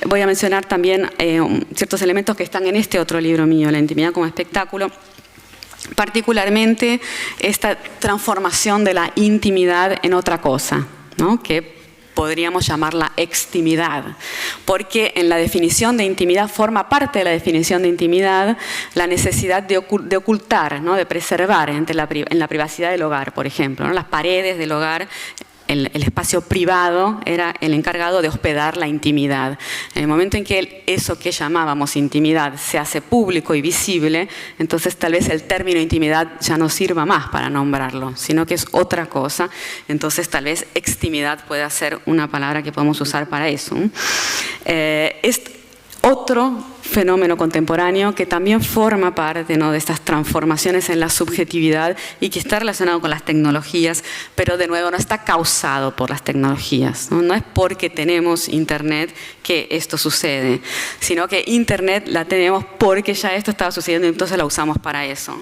voy a mencionar también ciertos elementos que están en este otro libro mío, La intimidad como espectáculo. Particularmente esta transformación de la intimidad en otra cosa, ¿no? Que podríamos llamarla extimidad, porque en la definición de intimidad forma parte de la definición de intimidad la necesidad de ocultar, ¿no? De preservar en la privacidad del hogar, por ejemplo, ¿no? Las paredes del hogar. El espacio privado era el encargado de hospedar la intimidad. En el momento en que eso que llamábamos intimidad se hace público y visible, entonces tal vez el término intimidad ya no sirva más para nombrarlo, sino que es otra cosa. Entonces tal vez extimidad pueda ser una palabra que podemos usar para eso. Es otro fenómeno contemporáneo que también forma parte, ¿no? De estas transformaciones en la subjetividad y que está relacionado con las tecnologías, pero de nuevo no está causado por las tecnologías, ¿no? No es porque tenemos Internet que esto sucede, sino que Internet la tenemos porque ya esto estaba sucediendo y entonces la usamos para eso.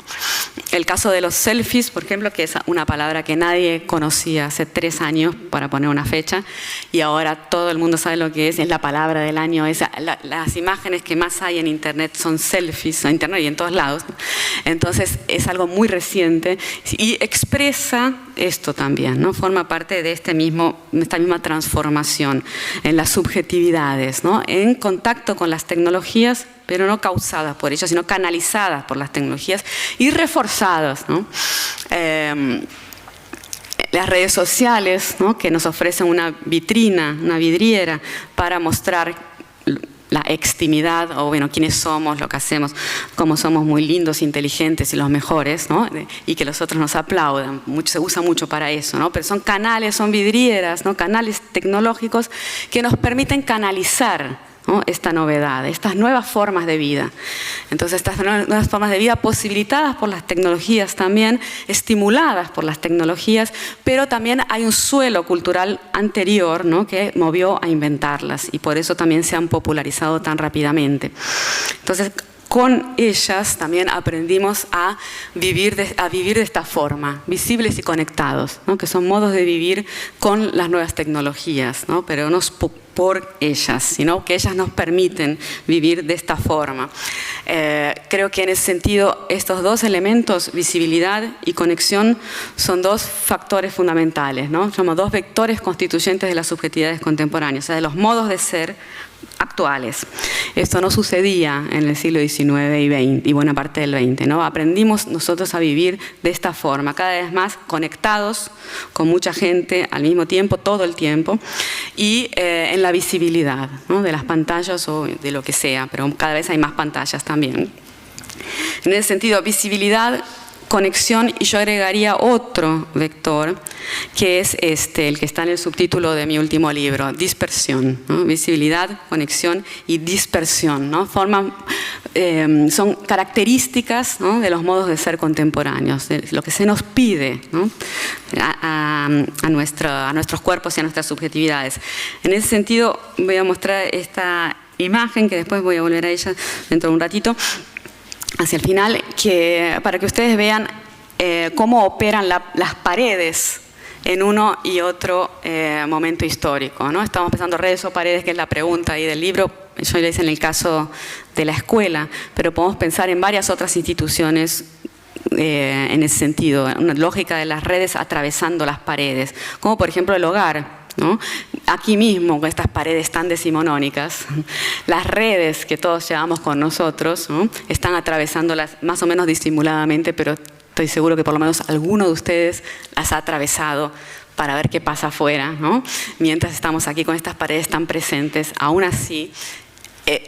El caso de los selfies, por ejemplo, que es una palabra que nadie conocía hace 3 años, para poner una fecha, y ahora todo el mundo sabe lo que es la palabra del año. Las imágenes que más hay en Internet son selfies, en Internet y en todos lados. Entonces es algo muy reciente y expresa esto también, ¿no? Forma parte de esta misma transformación en las subjetividades, ¿no? En contacto con las tecnologías, pero no causadas por ellas, sino canalizadas por las tecnologías y reforzadas, ¿no? Las redes sociales, ¿no? Que nos ofrecen una vitrina, una vidriera para mostrar la extimidad, o bueno, quiénes somos, lo que hacemos, cómo somos muy lindos, inteligentes y los mejores, ¿no? Y que los otros nos aplaudan. Se usa mucho para eso, ¿no? Pero son canales, son vidrieras, ¿no? Canales tecnológicos que nos permiten canalizar, ¿no? Esta novedad, estas nuevas formas de vida. Entonces, estas nuevas formas de vida posibilitadas por las tecnologías también, estimuladas por las tecnologías, pero también hay un suelo cultural anterior, ¿no? Que movió a inventarlas y por eso también se han popularizado tan rápidamente. Entonces, con ellas también aprendimos a vivir de esta forma, visibles y conectados, ¿no? Que son modos de vivir con las nuevas tecnologías, ¿no? Pero no por ellas, sino que ellas nos permiten vivir de esta forma. Creo que en ese sentido estos dos elementos, visibilidad y conexión, son dos factores fundamentales, ¿no? Somos dos vectores constituyentes de las subjetividades contemporáneas, o sea, de los modos de ser actuales. Esto no sucedía en el siglo XIX y buena parte del XX, ¿no? Aprendimos nosotros a vivir de esta forma, cada vez más conectados con mucha gente al mismo tiempo, todo el tiempo, y en la visibilidad, ¿no? De las pantallas o de lo que sea, pero cada vez hay más pantallas también. En ese sentido, visibilidad, conexión, y yo agregaría otro vector, que es el que está en el subtítulo de mi último libro, dispersión, ¿no? Visibilidad, conexión y dispersión, ¿no? Son características, ¿no? De los modos de ser contemporáneos, de lo que se nos pide, ¿no? a nuestros cuerpos y a nuestras subjetividades. En ese sentido, voy a mostrar esta imagen, que después voy a volver a ella dentro de un ratito, hacia el final, para que ustedes vean cómo operan las paredes en uno y otro momento histórico, ¿no? Estamos pensando redes o paredes, que es la pregunta ahí del libro. Yo le hice en el caso de la escuela, pero podemos pensar en varias otras instituciones en ese sentido, una lógica de las redes atravesando las paredes, como por ejemplo el hogar, ¿no? Aquí mismo, con estas paredes tan decimonónicas, las redes que todos llevamos con nosotros, ¿no? Están atravesándolas más o menos disimuladamente, pero estoy seguro que por lo menos alguno de ustedes las ha atravesado para ver qué pasa afuera, ¿no? Mientras estamos aquí con estas paredes tan presentes, aún así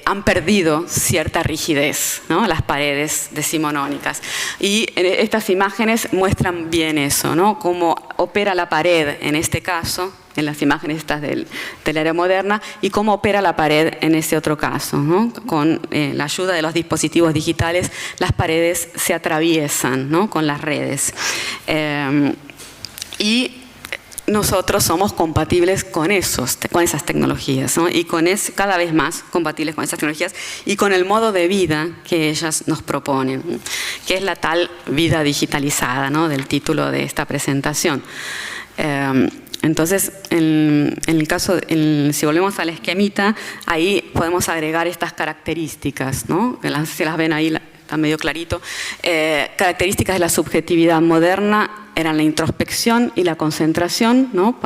han perdido cierta rigidez, ¿no? Las paredes decimonónicas. Y estas imágenes muestran bien eso, ¿no? Cómo opera la pared en este caso, en las imágenes estas de la era moderna, y cómo opera la pared en ese otro caso, ¿no? Con la ayuda de los dispositivos digitales, las paredes se atraviesan, ¿no? Con las redes. Y nosotros somos compatibles con esas tecnologías, ¿no? Y cada vez más compatibles con esas tecnologías y con el modo de vida que ellas nos proponen, ¿no? Que es la tal vida digitalizada, ¿no? Del título de esta presentación. Entonces, en el caso, si volvemos al esquemita, ahí podemos agregar estas características, ¿no? Se las ven ahí, está medio clarito. Características de la subjetividad moderna eran la introspección y la concentración, ¿no?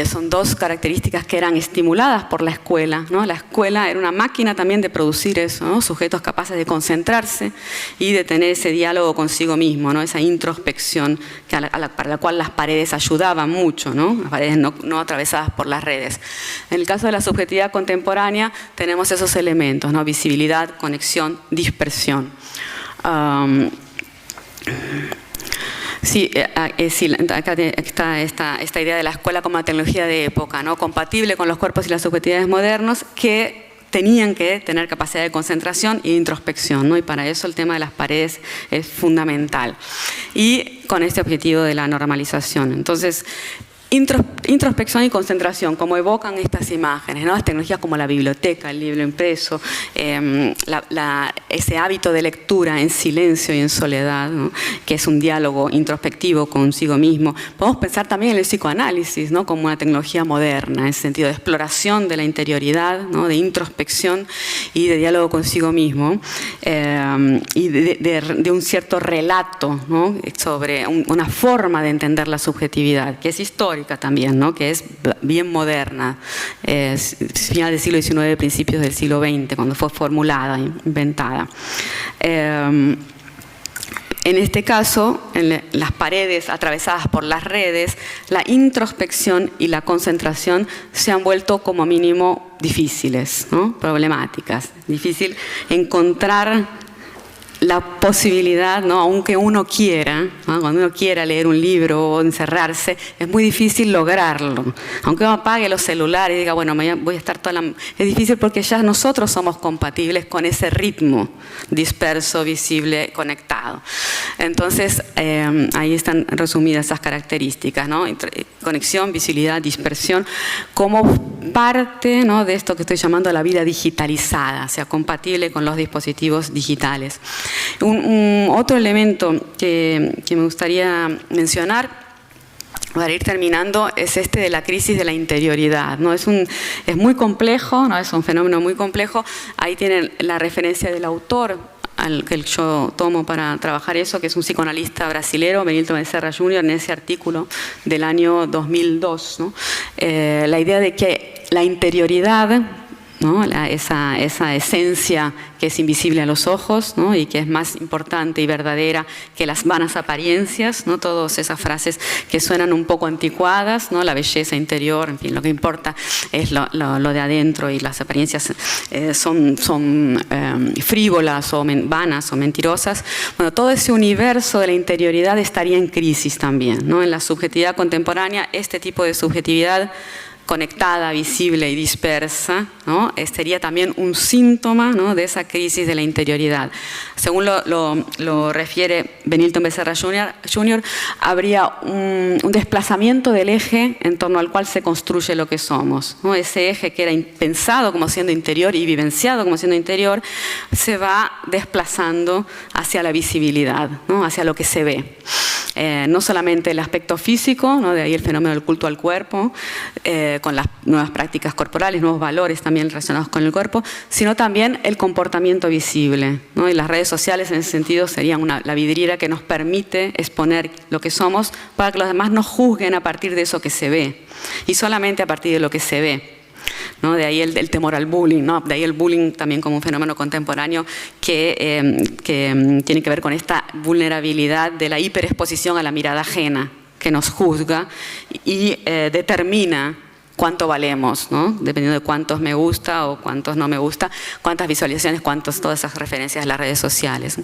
Son dos características que eran estimuladas por la escuela, ¿no? La escuela era una máquina también de producir eso, ¿no? Sujetos capaces de concentrarse y de tener ese diálogo consigo mismo, ¿no? Esa introspección para la cual las paredes ayudaban mucho, ¿no? Las paredes no atravesadas por las redes. En el caso de la subjetividad contemporánea tenemos esos elementos, ¿no? Visibilidad, conexión, dispersión. Sí, acá está esta idea de la escuela como una tecnología de época, ¿no? Compatible con los cuerpos y las subjetividades modernos que tenían que tener capacidad de concentración e introspección, ¿no? Y para eso el tema de las paredes es fundamental. Y con este objetivo de la normalización. Entonces, introspección y concentración, como evocan estas imágenes, ¿no? Las tecnologías como la biblioteca, el libro impreso, ese hábito de lectura en silencio y en soledad, ¿no? Que es un diálogo introspectivo consigo mismo. Podemos pensar también en el psicoanálisis, ¿no? Como una tecnología moderna, en el sentido de exploración de la interioridad, ¿no? De introspección y de diálogo consigo mismo, y de un cierto relato, ¿no? Sobre una forma de entender la subjetividad, que es histórica también, ¿no? Que es bien moderna, final del siglo XIX, principios del siglo XX, cuando fue formulada, inventada. En este caso, en las paredes atravesadas por las redes, la introspección y la concentración se han vuelto como mínimo difíciles, ¿no? Problemáticas. Difícil encontrar la posibilidad, ¿no? Aunque uno quiera, ¿no? Cuando uno quiera leer un libro o encerrarse, es muy difícil lograrlo. Aunque uno apague los celulares y diga, bueno, voy a estar Es difícil porque ya nosotros somos compatibles con ese ritmo disperso, visible, conectado. Entonces, ahí están resumidas esas características, ¿no? Conexión, visibilidad, dispersión, como parte, ¿no? De esto que estoy llamando la vida digitalizada, o sea, compatible con los dispositivos digitales. Otro elemento que me gustaría mencionar para ir terminando es este de la crisis de la interioridad, ¿no? Es muy complejo, ¿no? Es un fenómeno muy complejo. Ahí tienen la referencia del autor al que yo tomo para trabajar eso, que es un psicoanalista brasilero, Benilton Becerra Jr., en ese artículo del año 2002, ¿no? La idea de que la interioridad, ¿no? Esa esencia que es invisible a los ojos, ¿no? Y que es más importante y verdadera que las vanas apariencias, ¿no? Todas esas frases que suenan un poco anticuadas, ¿no? La belleza interior, en fin, lo que importa es lo de adentro, y las apariencias son frívolas o vanas o mentirosas. Bueno, todo ese universo de la interioridad estaría en crisis también, ¿no? En la subjetividad contemporánea, este tipo de subjetividad conectada, visible y dispersa, ¿no? Sería también un síntoma, ¿no? De esa crisis de la interioridad. Según lo refiere Benilton Becerra Jr., habría un desplazamiento del eje en torno al cual se construye lo que somos, ¿no? Ese eje que era pensado como siendo interior y vivenciado como siendo interior, se va desplazando hacia la visibilidad, ¿no? Hacia lo que se ve. No solamente el aspecto físico, ¿no? De ahí el fenómeno del culto al cuerpo, con las nuevas prácticas corporales, nuevos valores también relacionados con el cuerpo, sino también el comportamiento visible, ¿no? Y las redes sociales en ese sentido serían la vidriera que nos permite exponer lo que somos para que los demás nos juzguen a partir de eso que se ve, y solamente a partir de lo que se ve, ¿no? De ahí el temor al bullying, ¿no? De ahí el bullying también como un fenómeno contemporáneo que tiene que ver con esta vulnerabilidad de la hiperexposición a la mirada ajena, que nos juzga y determina cuánto valemos, ¿no? Dependiendo de cuántos me gusta o cuántos no me gusta, cuántas visualizaciones, todas esas referencias a las redes sociales.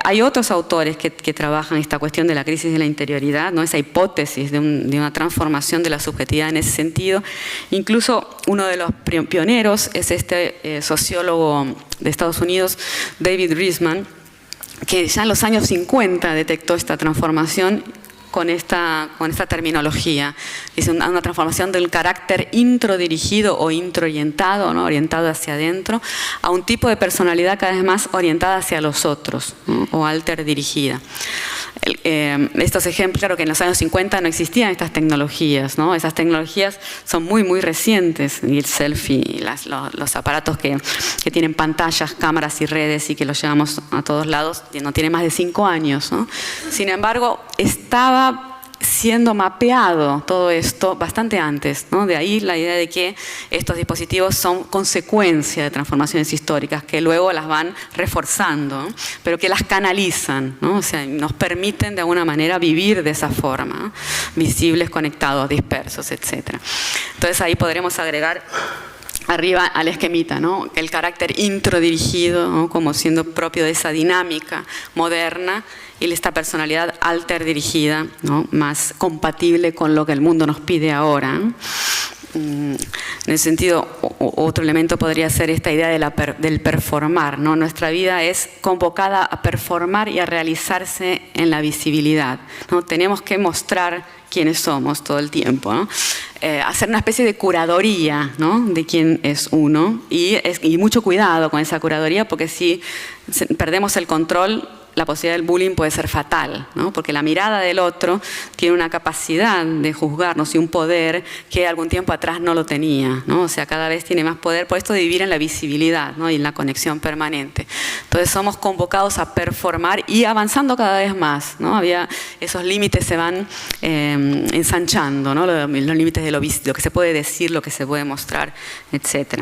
Hay otros autores que trabajan esta cuestión de la crisis de la interioridad, ¿no? Esa hipótesis de una transformación de la subjetividad en ese sentido. Incluso uno de los pioneros es este sociólogo de Estados Unidos, David Riesman, que ya en los años 50 detectó esta transformación con esta terminología. Es una transformación del carácter introdirigido o introorientado, ¿no? Orientado hacia adentro, a un tipo de personalidad cada vez más orientada hacia los otros, ¿no? O alterdirigida. Estos ejemplos, claro que en los años 50 no existían estas tecnologías, ¿no? Esas tecnologías son muy, muy recientes, y el selfie, y los aparatos que tienen pantallas, cámaras y redes y que los llevamos a todos lados, no tienen más de 5 años, ¿no? Sin embargo, estaba siendo mapeado todo esto bastante antes, ¿no? De ahí la idea de que estos dispositivos son consecuencia de transformaciones históricas que luego las van reforzando, ¿no? Pero que las canalizan, ¿no? O sea, nos permiten de alguna manera vivir de esa forma, ¿no? Visibles, conectados, dispersos, etc. Entonces ahí podremos agregar arriba al esquemita, ¿no? El carácter introdirigido, ¿no? Como siendo propio de esa dinámica moderna, y esta personalidad alterdirigida, ¿no? Más compatible con lo que el mundo nos pide ahora. En ese sentido, otro elemento podría ser esta idea del performar, ¿no? Nuestra vida es convocada a performar y a realizarse en la visibilidad, ¿no? Tenemos que mostrar quiénes somos todo el tiempo, ¿no? Hacer una especie de curaduría, ¿no? De quién es uno, y mucho cuidado con esa curaduría, porque si perdemos el control, la posibilidad del bullying puede ser fatal, ¿no? Porque la mirada del otro tiene una capacidad de juzgarnos y un poder que algún tiempo atrás no lo tenía, ¿no? O sea, cada vez tiene más poder por esto de vivir en la visibilidad, ¿no? Y en la conexión permanente. Entonces somos convocados a performar y avanzando cada vez más, ¿no? Esos límites se van ensanchando, ¿no? Los límites de lo que se puede decir, lo que se puede mostrar, etc.